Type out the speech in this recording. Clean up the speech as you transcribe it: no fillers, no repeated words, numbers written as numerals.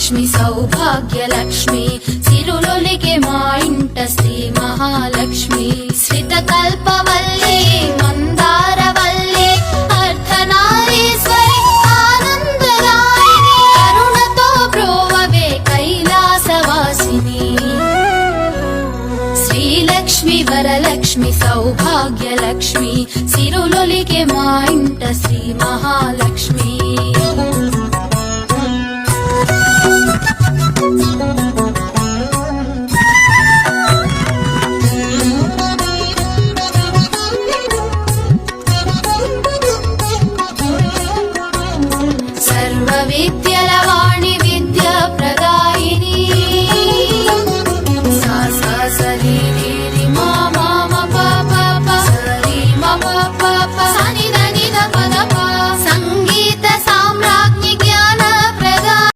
వరలక్ష్మి సౌభాగ్యలక్ష్మి సిరులొలికే మా ఇంట శ్రీ మహాలక్ష్మి శ్రిత కల్పవల్లి మందారవల్లి అర్ధనారీశ్వరి ఆనందరాయిని కరుణతో బ్రోవవే కైలాసవాసిని శ్రీలక్ష్మి వరలక్ష్మి సౌభాగ్యలక్ష్మి సిరులొలికే మా ఇంట శ్రీ మహాలక్ష్మి